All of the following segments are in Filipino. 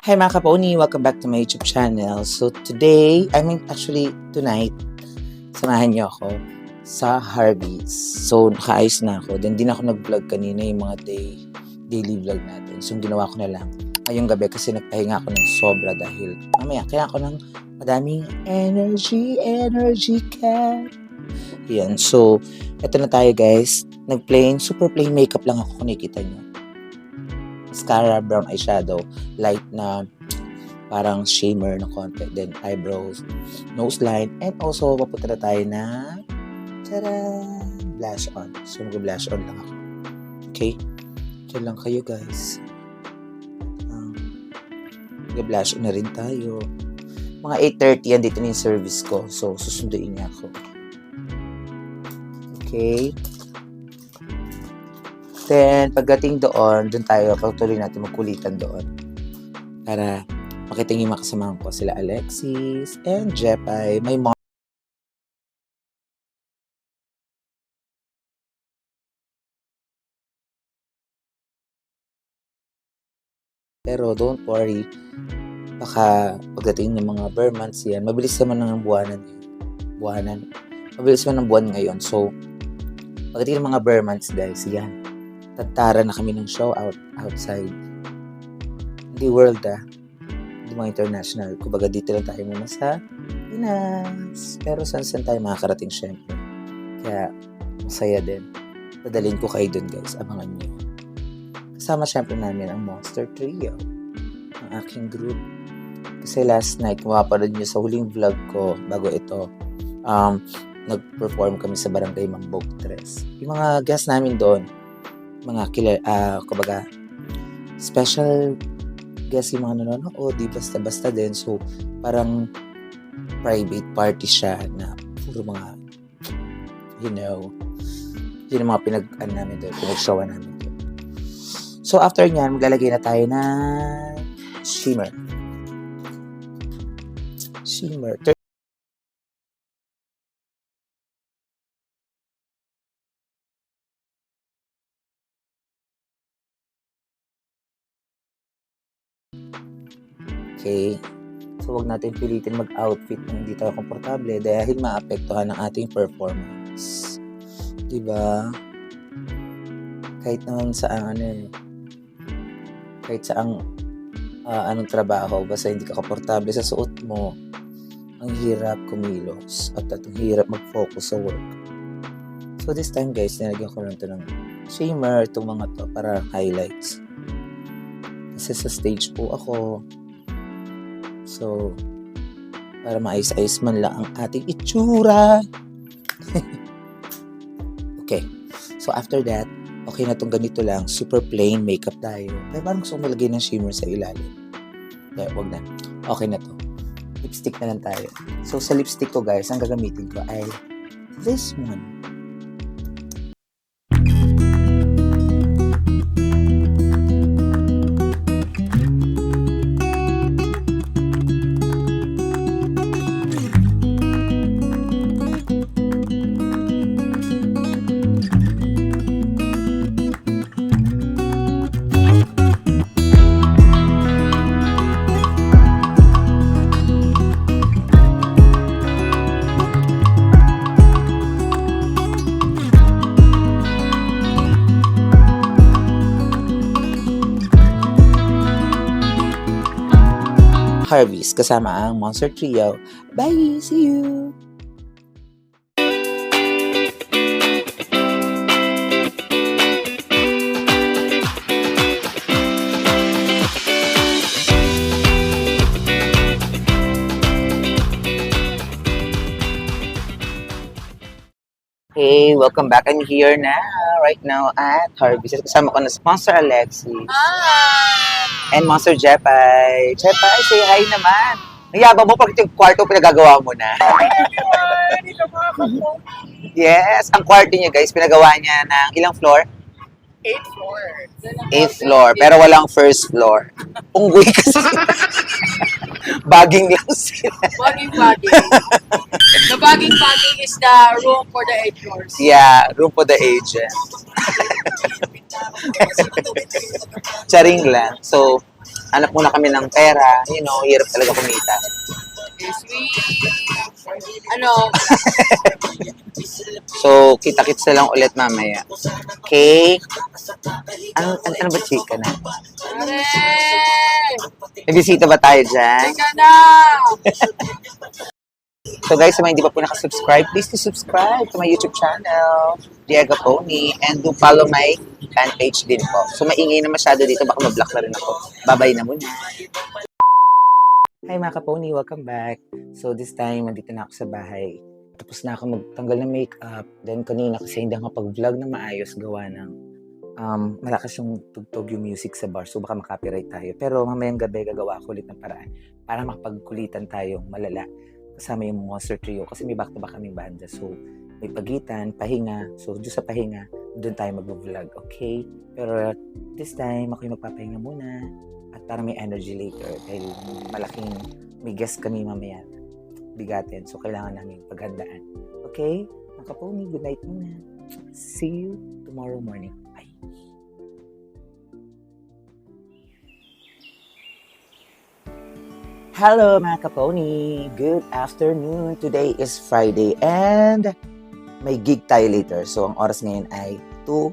Hi mga kaponi! Welcome back to my YouTube channel. So today, tonight, samahan niyo ako sa Harvey's. So nakaayos na ako. Then di na ako nag-vlog kanina yung mga daily vlog natin. So ginawa ko na lang ngayong gabi kasi nagpahinga ako ng sobra dahil mamaya kaya ako ng madaming energy cat. Yan. So eto na tayo guys. Super plain makeup lang ako kung nakikita niyo. Mascara, brown eyeshadow, light na parang shimmer na konti, then eyebrows, nose line, and also papunta na tayo na blush on. So mag-blush on lang ako. Okay? Diyan lang kayo guys. Mag-blush on na rin tayo. Mga 8:30 yan dito na yung service ko. So susunduin niya ako. Okay? Then, pagdating doon tayo, pagtuloy natin magkulitan doon. Para makita yung mga kasamahan ko, sila Alexis and Jepay. May mom. Pero don't worry, baka pagdating ng mga bare months yan, mabilis naman ng buwanan. Mabilis naman ng buwan ngayon. So, pagdating ng mga bare months guys, yan. Tantara na kami ng show outside. Hindi world hindi mga international. Kumbaga dito lang tayo muna sa Pinas. Pero saan tayo makakarating syempre. Kaya masaya din. Dadalhin ko kayo dun guys. Abangan nyo. Kasama syempre namin ang Monster Trio. Ang aking group. Kasi last night, kung mapapanood nyo sa huling vlog ko bago ito, nag-perform kami sa Barangay Mambog 3. Yung mga guests namin doon, mga kumbaga special guest yung mga nanonood, di basta-basta din. So, parang private party siya na puro mga, yun yung mga namin doon, pinag-showan namin doon. So, after nyan, maglalagay na tayo na shimmer. Okay? So, huwag natin pilitin mag-outfit na hindi tayo komportable dahil maapektuhan ang ating performance. Diba? Kahit naman sa anong trabaho, basta hindi ka komportable sa suot mo, ang hirap kumilos at ang hirap mag-focus sa work. So, this time guys, nilagyan ko lang ito ng shimmer, itong mga to para highlights. Kasi sa stage po ako. So, para maayos-ayos man lang ang ating itsura. Okay. So, after that, okay na itong ganito lang. Super plain makeup tayo. Kaya parang gusto ko malagay ng shimmer sa ilalim. Kaya, wag na. Okay na to. Lipstick na lang tayo. So, sa lipstick ko guys, ang gagamitin ko ay this one. Harvey's kasama ang Monster Trio. Bye! See you! Hey, welcome back. I'm here na right now at Harvey's. Kasama ko na sponsor Alexis. And Monster Jepay. Jepay, say hi naman. Nayabang mo pag yung kwarto pinagagawa mo na. Yes, ang kwarto niya guys, pinagawa niya ng ilang floor? 8th floor. 8th floor, pero walang first floor. Unggoy kasi. Bagging lang sila. Bagging. The bagging is the room for the agents. Yeah, room for the agent. Charing lang. So, hanap muna kami ng pera. Hirap talaga kumita. Yes, ano, So, kita-kits na lang ulit mamaya. Okay? Ano ba chika na? pare! May bisita ba tayo dyan? Teka na! So guys, sa mga hindi pa po nakasubscribe, please to subscribe to my YouTube channel, Diego Pony, and do follow my fan page din po. So maingay na masyado dito, baka ma-block na rin ako. Bye-bye na muna. Hi mga kapony, welcome back. So this time, nandito na ako sa bahay. Tapos na ako magtanggal ng makeup. Then kanina kasi hindi ako pag-vlog na maayos gawa ng malakas yung tugtog yung music sa bar. So baka makapiright tayo. Pero mamayang gabi gagawa ako ulit ng paraan para makapagkulitan tayong malala. Kasama yung Monster Trio kasi may back-to-back kaming banda. So, may pagitan, pahinga. So, doon sa pahinga, doon tayo mag-vlog, okay? Pero this time, ako yung magpapahinga muna at para may energy later dahil may guest kami mamaya. Bigatin. So, kailangan namin paghandaan. Okay? Mga kapony, good night muna. See you tomorrow morning. Bye. Hello mga kapony! Good afternoon! Today is Friday and may gig tayo later. So ang oras ngayon ay 2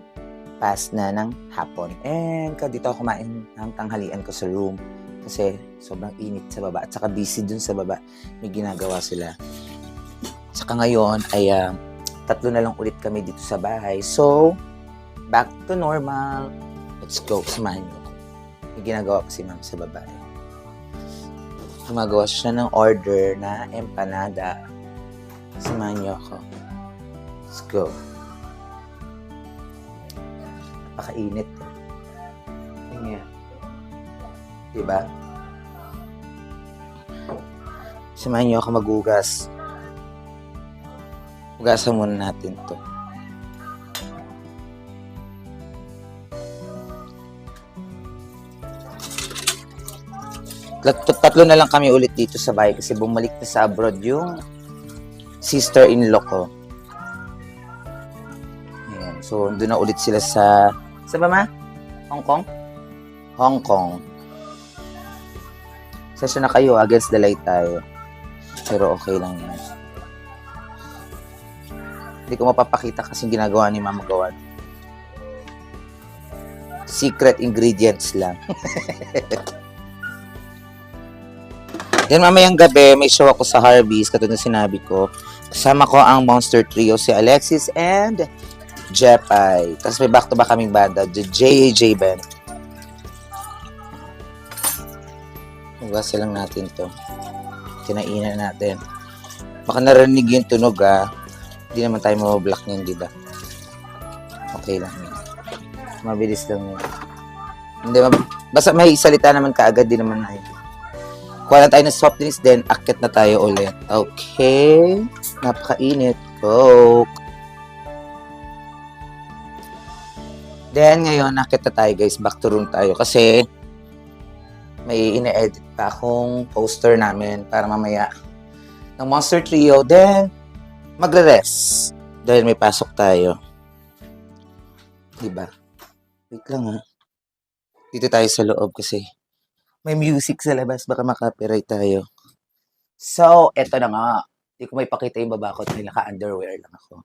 past na ng hapon. And dito ako kumain ng tanghalian ko sa room kasi sobrang init sa baba at saka busy dun sa baba. May ginagawa sila. Saka ngayon ay 3 na lang ulit kami dito sa bahay. So, back to normal. Let's go. Samahan niyo ako. May ginagawa pa si ma'am sa baba. Gumagawa siya ng order na empanada. Samahan niyo ako. Let's go. Napakainit. Ganyan. Diba? Samahan niyo ako maghugas. Hugasan muna natin to. Tatlo na lang kami ulit dito sa bahay kasi bumalik na sa abroad yung sister-in-law ko. Ayan. So, doon na ulit sila sa ba ma? Hong Kong? Hong Kong. Session na kayo, against the light tayo. Pero okay lang yan. Hindi ko mapapakita kasi ginagawa ni Mama Gawad. Secret ingredients lang. Then mamayang gabi, may show ako sa Harvey's, katulad ng sinabi ko. Kasama ko ang Monster Trio, si Alexis and Jepay. Tapos may back-to-back kaming banda, the JAJ Band. Hugasin lang natin to. Kinainan natin. Baka narinig yung tunog Hindi naman tayo mabablock niyan, di ba? Okay lang yun. Mabilis lang yun. Hindi, basta may salita naman kaagad, di naman na yun. Kuha na tayo ng soft drinks, then akit na tayo ulit. Okay. Napakainit. Coke. Then, ngayon, akit na tayo, guys. Back to room tayo. Kasi, may ine-edit pa akong poster namin para mamaya ng Monster Trio. Then, magre-rest. Dahil may pasok tayo. Diba? Wait lang Dito tayo sa loob kasi may music sa labas, baka makapiright tayo. So, eto na nga. Hindi ko may pakita yung baba ko dahil naka-underwear lang ako.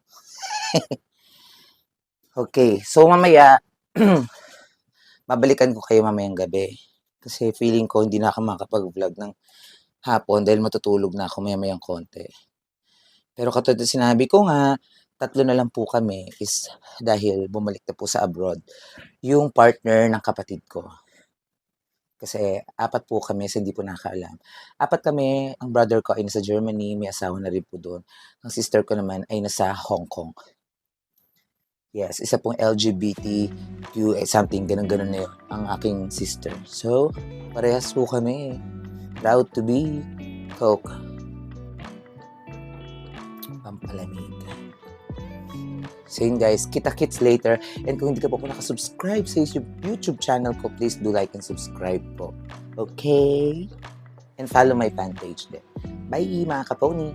Okay, so mamaya, babalikan ko kayo mamayang gabi. Kasi feeling ko hindi na ako makapag-vlog ng hapon dahil matutulog na ako mayamayang konti. Pero katulad na sinabi ko nga, 3 na lang po kami is dahil bumalik na po sa abroad yung partner ng kapatid ko. Kasi 4 po kami, so hindi po nakakaalam. 4 kami, ang brother ko ay nasa Germany, may asawa na rin po doon. Ang sister ko naman ay nasa Hong Kong. Yes, isa pong LGBTQ, something, ganun-ganun na yun, ang aking sister. So, parehas po kami. Proud to be Coke. Pampalamig. So yun guys, kita-kits later. And kung hindi ka po nakasubscribe sa YouTube channel ko, please do like and subscribe po. Okay? And follow my fan page din. Bye mga kapony!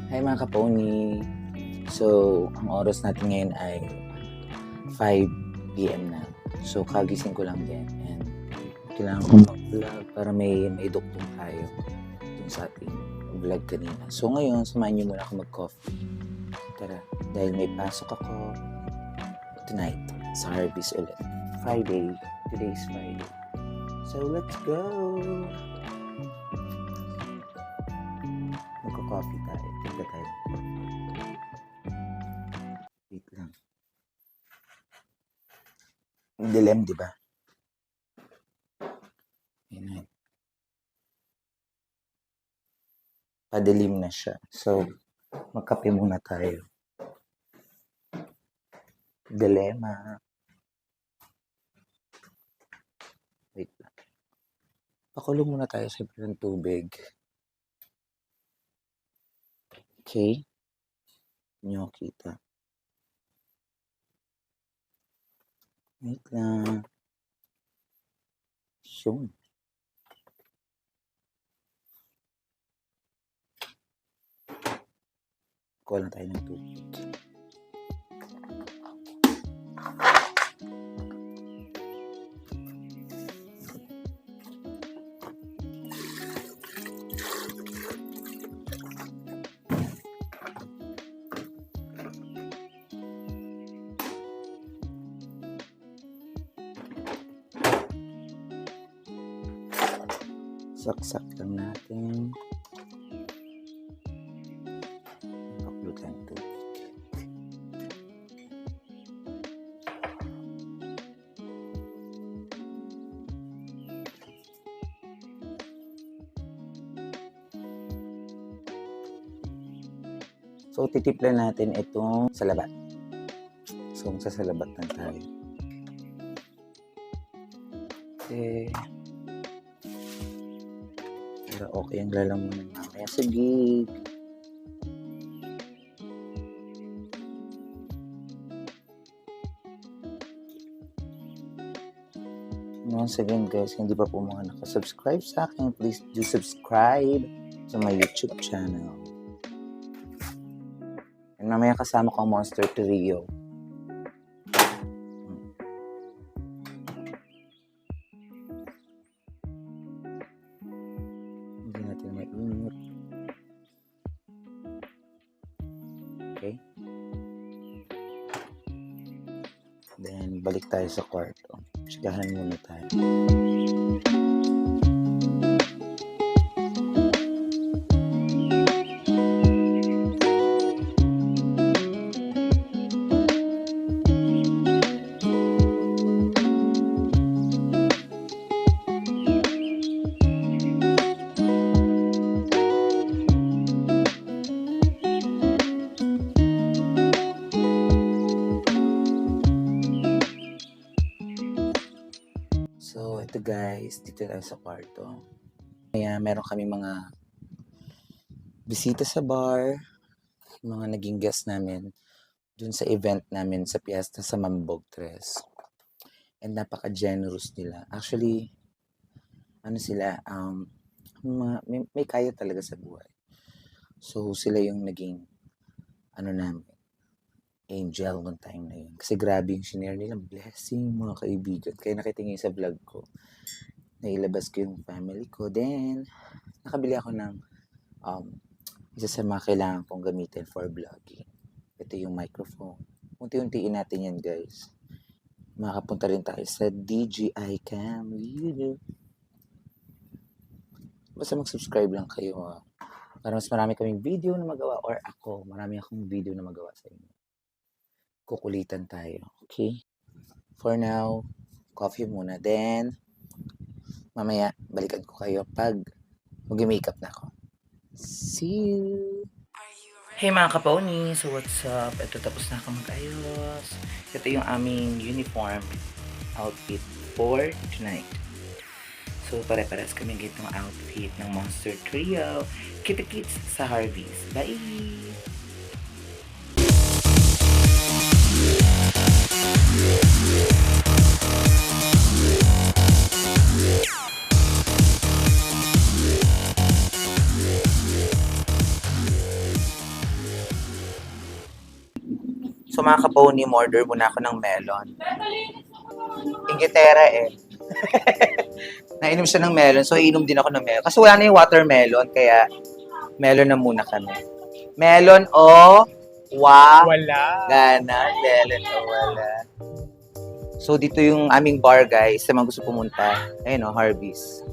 Hi mga kapony! So, ang oras natin ngayon ay 5 p.m. na. So, kagising ko lang din. And kailangan ko mag-vlog para may dugtong tayo dun sa ating vlog kanina. So, ngayon, samahan niyo muna ako mag-coffee. Tara, dahil may pasok ako tonight sa Harvey's ulit. Friday. Today's Friday. So, let's go! Magka-coffee tayo. Tigla tayo. Wait lang. Dilem, di ba? Ayan. Padilim na siya. So, magkape muna tayo. Dilema. Wait lang. Pakulong muna tayo sa ng tubig. Okay? Hindi nyo kita. Wait lang. Yun. Kuha lang tayo ng tubig. Saksak lang natin. Pakulutan ito. So, titipla natin itong salabat. So, sasalabat lang tayo. Okay. Pero okay ang lalamunan mamaya sa gig. Once again guys, hindi pa po mga nakasubscribe sa akin, please do subscribe sa my YouTube channel. And mamaya kasama ko ang Monster Trio. Hindi natin mainit. Okay. Then, balik tayo sa kwarto. Tsikahan muna tayo. So, ito guys, dito tayo sa kwarto. Kaya meron kami mga bisita sa bar, mga naging guest namin dun sa event namin sa piyesta sa Mambog Tres. And napaka-generous nila. Actually, ano sila, may kaya talaga sa buhay. So, sila yung naging, namin, angel noong time na yun. Kasi grabe yung shinare nila. Blessing, mga kaibigan. Kaya nakita niyo sa vlog ko. Nailabas ko yung family ko. Then, nakabili ako ng isa sa mga kailangan kong gamitin for vlogging. Ito yung microphone. Unti-untiin natin yan, guys. Makapunta rin tayo sa DJI Cam. Basta mag-subscribe lang kayo. Para mas marami kaming video na magawa. Or ako, marami akong video na magawa sa inyo. Kukulitan tayo. Okay? For now, coffee muna. Then, mamaya, balikan ko kayo pag mag-makeup na ako. See you! Hey mga kaponi! So what's up? Ito tapos na ako mag-ayos. Ito yung aming uniform outfit for tonight. So pare-pares kami gitong outfit ng Monster Trio. Kita-kits sa Harvey's. Bye! So mga kaponi, order muna ako ng melon. Inglaterra eh. Nainom siya ng melon, so iinom din ako ng melon. Kasi wala na yung watermelon, kaya melon na muna kami. Melon o Wala. gana, melon o wala. So dito yung aming bar guys, sa mga gusto pumunta. Ayun o, Harvey's.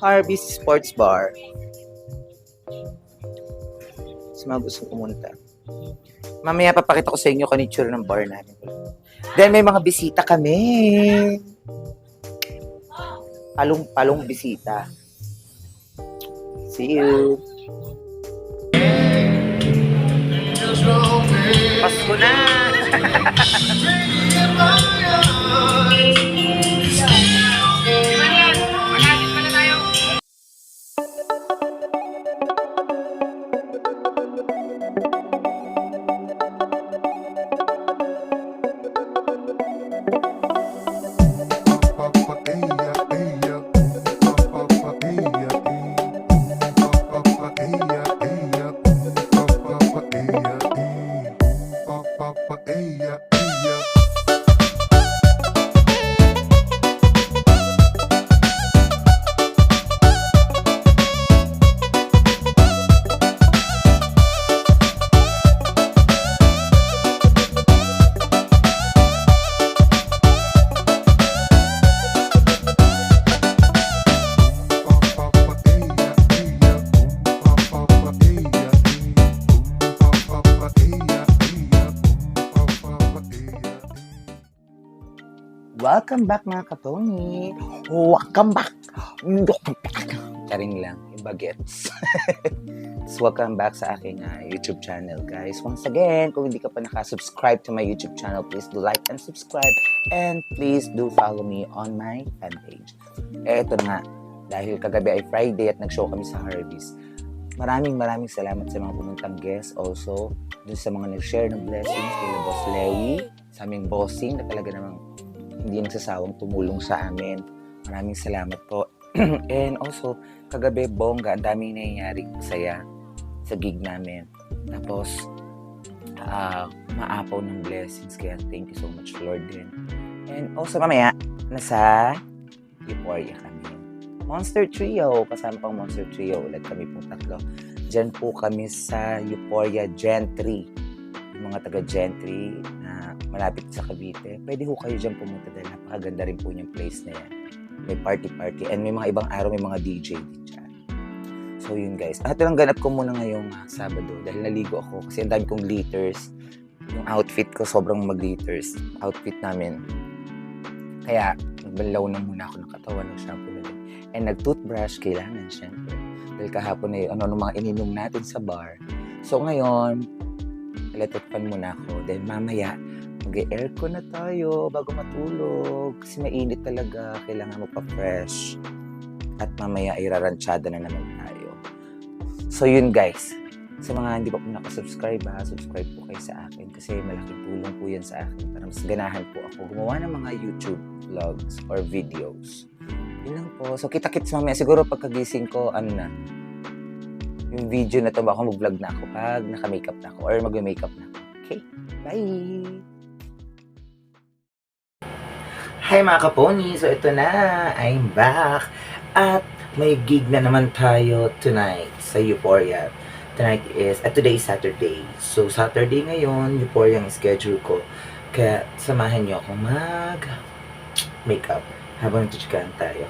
Harvey's Sports Bar. Sa mga gusto pumunta. Mamaya papakita ko sa inyo kung itsura ng bar namin. Then may mga bisita kami. Palong bisita. See you. Pasko na! Welcome back mga katoni. Welcome back. Karing lang, yung bagets. So, welcome back sa aking YouTube channel, guys. Once again, kung hindi ka pa nakasubscribe to my YouTube channel, please do like and subscribe. And please do follow me on my fanpage. Eto na nga, dahil kagabi ay Friday at nag-show kami sa Harvey's. Maraming salamat sa mga pumuntang guests. Also, dun sa mga nag-share ng blessings kay Boss Lewy, sa aming bossing na talaga namang hindi nagsasawang tumulong sa amin. Maraming salamat po. And also, kagabi, bongga, ang daming nangyayaring masaya sa gig namin. Tapos, maapaw ng blessings. Kaya thank you so much, Lord, din. And also, mamaya, nasa Euphoria kami. Monster Trio. Kasama pang Monster Trio. Ulit kami pong tatlo. Diyan po kami sa Euphoria Gentry. Yung mga taga Gentry na malapit sa Cavite. Pwede ho kayo dyan pumunta dahil napakaganda rin po yung place na yan. May party. And may mga ibang araw, may mga DJ din dyan. So yun guys. At lang ganap ko muna ngayong Sabado dahil naligo ako kasi ang dami kong glitters. Yung outfit ko sobrang mag-glitters. Outfit namin. Kaya nagbalaw na muna ako ng katawan ng shampoo na din. And nag-toothbrush kailangan syempre. Dahil kahapon na yun, ano mga ininom natin sa bar. So ngayon, electric-fan muna ako. Then mamaya, mag-aircon na tayo bago matulog. Kasi mainit talaga. Kailangan magpa-fresh. At mamaya ay rarantsada na naman tayo. So yun guys. Sa mga hindi pa po nakasubscribe subscribe po kayo sa akin. Kasi malaking tulong po yan sa akin. Para mas ganahan po ako gumawa ng mga YouTube vlogs or videos. Yun lang po. So kita-kits mamaya. Siguro pagkagising ko, yung video na to, baka mag-vlog na ako pag naka-makeup na ako or mag-makeup na ako. Okay? Bye! Hi mga kaponi! So ito na, I'm back! At may gig na naman tayo tonight sa Euphoria. Today is Saturday. So Saturday ngayon, Euphoria ang schedule ko. Kaya samahan niyo ako mag-makeup habang nagchichikahan tayo.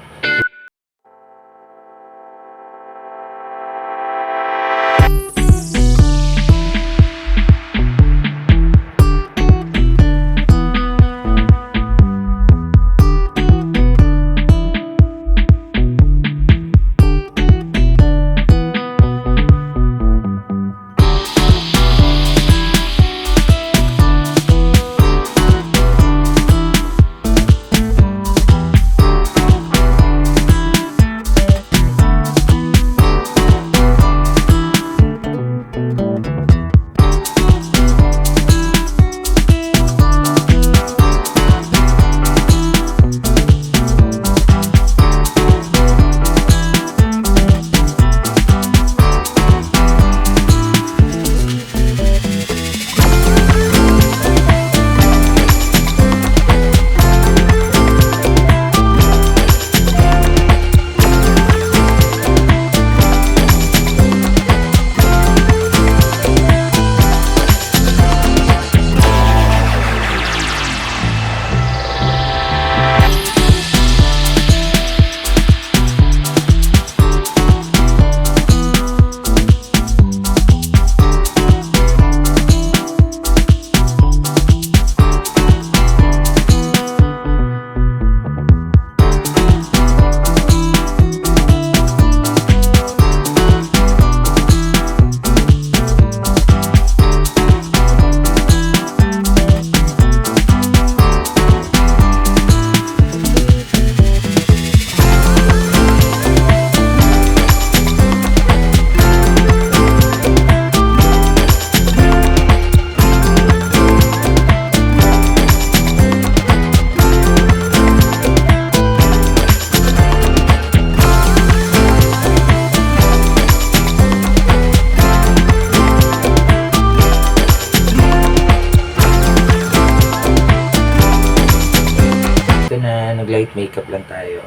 light makeup lang tayo.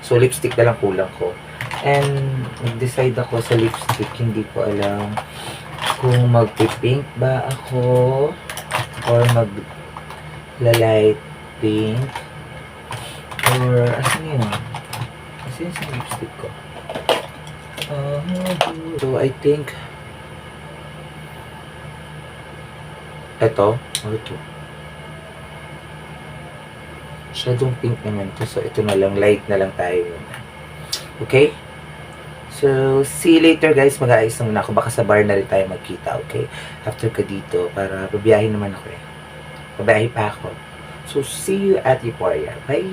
So, lipstick na lang kulang ko. And, nag-decide ako sa lipstick. Hindi ko alam kung mag-pink ba ako or mag-light pink or ano yun? Kasi yun sa lipstick ko. So, I think ito. Ano ito? Shadong pink naman to. So, ito na lang. Light na lang tayo. Okay? So, see you later guys. Mag-aayos na muna ako. Baka sa bar na rin tayo magkita. Okay? After ka dito. Para babiyahin naman ako eh. Babiyahin pa ako. So, see you at Euphoria. Bye!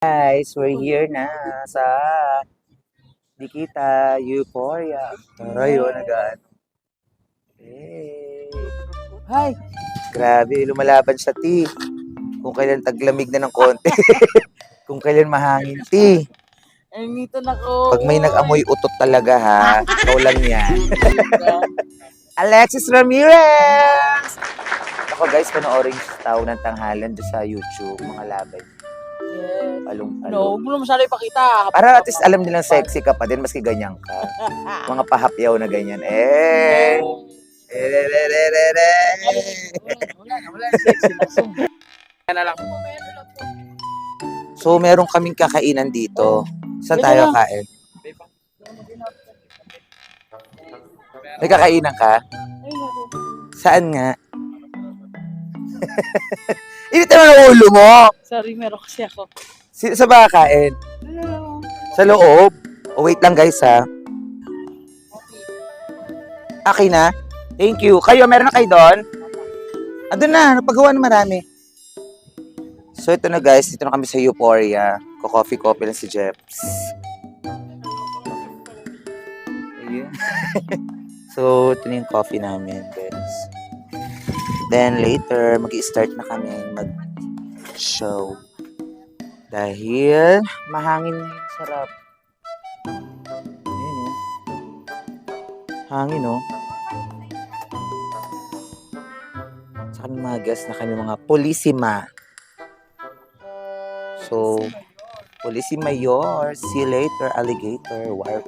Guys, we're here na sa Dikita Euphoria. Tara yun, nagaan. Hey. Hi! Grabe, lumalaban siya, T. Kung kailan taglamig na ng konti. Kung kailan mahangin, T. Ay, nito na ko. Pag may nag-amoy utot talaga, ha? Ikaw lang yan. Alexis Ramirez! Ako guys, panoorin yung tao ng tanghalan doon sa YouTube, mga laban. Yes. Palong-palong. No, huwag mo na masyado ipakita. Para at least alam nilang sexy ka pa din, maski ganyan ka. Mga pahapyaw na ganyan. Eh! Wala na, sexy na. Yan na lang. So, meron kaming kakainan dito. Saan tayo kain? May kakainan ka? Saan nga? Init naman ang ulo mo! Sorry, meron kasi ako. Sa ba kakain? Sa loob? Oh, wait lang guys ha. Okay na? Thank you. Kayo, meron na kayo doon? Andun na, napagawa na marami. So ito na guys, dito na kami sa Euphoria. Ko-coffee-coffee lang si Jeps. Ayun. So, ito na yung coffee namin, guys. Then later, mag-i-start na kami mag-show. Dahil mahangin na yung sarap. Ayun, oh. Hangin, oh. Sa kami mga guests na kami mga Polisima. So, Polisima yours. See you later, alligator. Wow.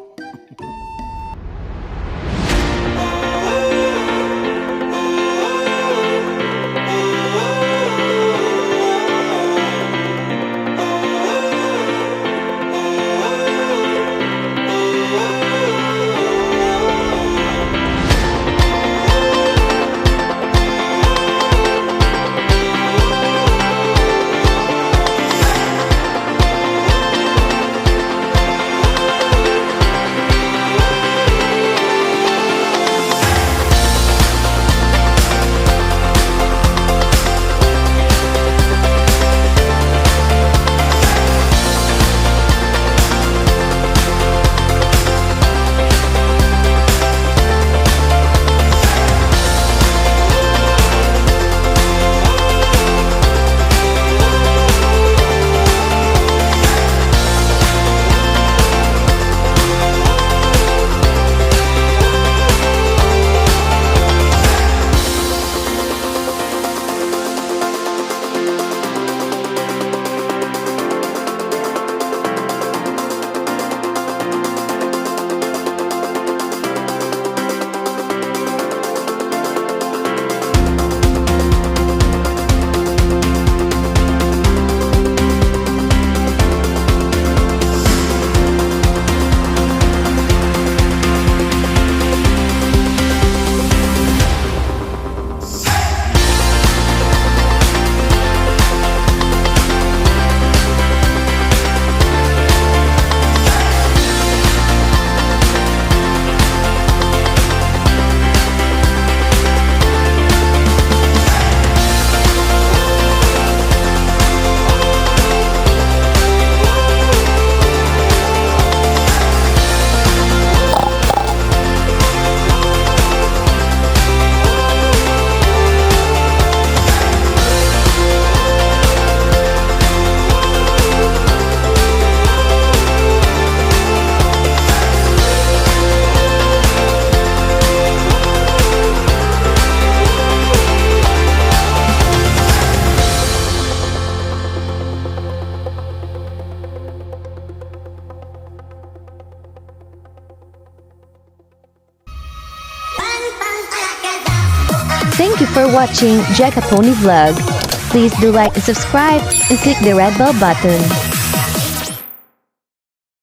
Thank you for watching Jacka Pony Vlog. Please do like and subscribe and click the red bell button.